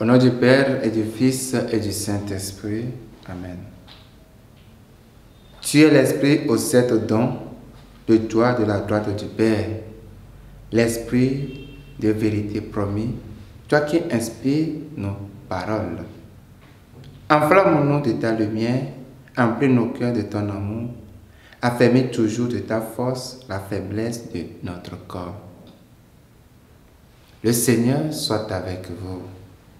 Au nom du Père et du Fils et du Saint-Esprit. Amen. Tu es l'Esprit aux 7 dons, de toi de la droite du Père, l'Esprit de vérité promis, toi qui inspires nos paroles. Enflamme-nous de ta lumière, emplis nos cœurs de ton amour, affermis toujours de ta force la faiblesse de notre corps. Le Seigneur soit avec vous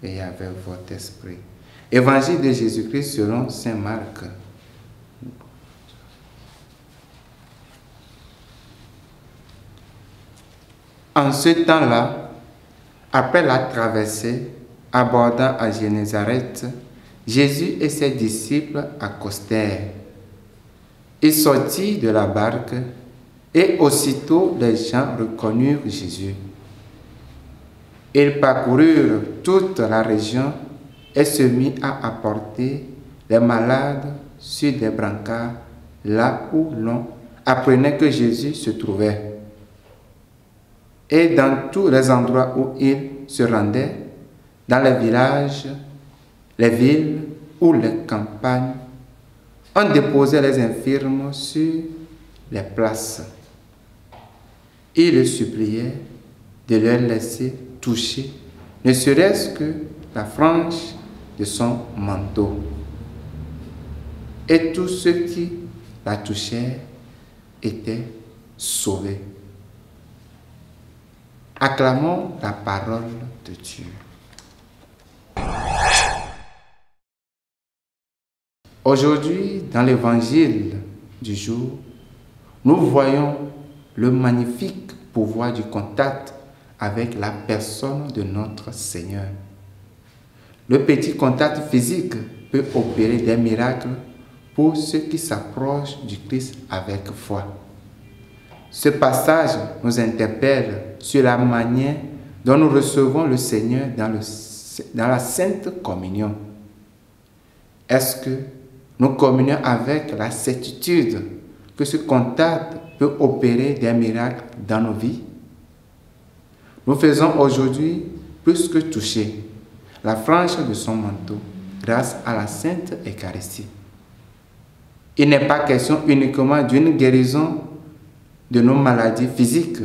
et avec votre esprit. Évangile de Jésus-Christ selon saint Marc. En ce temps-là, après la traversée, abordant à Génézareth, Jésus et ses disciples accostèrent. Ils sortirent de la barque et aussitôt les gens reconnurent Jésus. Ils parcoururent toute la région et se mirent à apporter les malades sur des brancards là où l'on apprenait que Jésus se trouvait. Et dans tous les endroits où il se rendait, dans les villages, les villes ou les campagnes, on déposait les infirmes sur les places. Il le suppliait de leur laisser toucher, ne serait-ce que la frange de son manteau. Et tous ceux qui la touchaient étaient sauvés. Acclamons la parole de Dieu. Aujourd'hui, dans l'évangile du jour, nous voyons le magnifique pouvoir du contact avec la personne de notre Seigneur. Le petit contact physique peut opérer des miracles pour ceux qui s'approchent du Christ avec foi. Ce passage nous interpelle sur la manière dont nous recevons le Seigneur dans la Sainte Communion. Est-ce que nous communions avec la certitude que ce contact peut opérer des miracles dans nos vies? Nous faisons aujourd'hui plus que toucher la frange de son manteau grâce à la Sainte Eucharistie. Il n'est pas question uniquement d'une guérison de nos maladies physiques.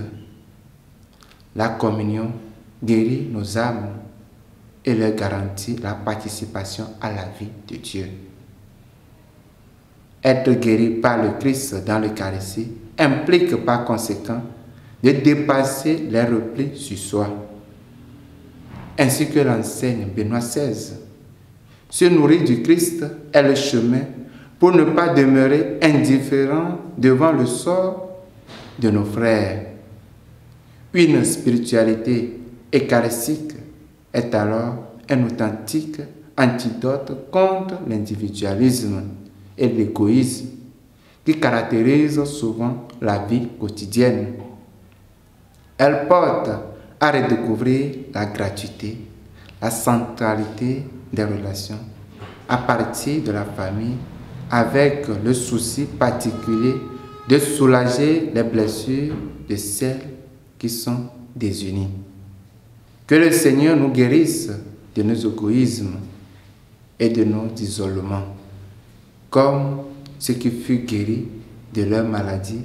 La communion guérit nos âmes et leur garantit la participation à la vie de Dieu. Être guéri par le Christ dans l'Eucharistie implique par conséquent de dépasser les replis sur soi. Ainsi que l'enseigne Benoît XVI, se nourrir du Christ est le chemin pour ne pas demeurer indifférent devant le sort de nos frères. Une spiritualité eucharistique est alors un authentique antidote contre l'individualisme et l'égoïsme qui caractérisent souvent la vie quotidienne. Elle porte à redécouvrir la gratuité, la centralité des relations à partir de la famille, avec le souci particulier de soulager les blessures de celles qui sont désunies. Que le Seigneur nous guérisse de nos égoïsmes et de nos isolements, comme ceux qui furent guéris de leur maladie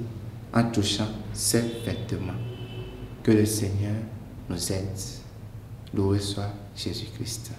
en touchant ses vêtements. Que le Seigneur nous aide. Loué soit Jésus-Christ.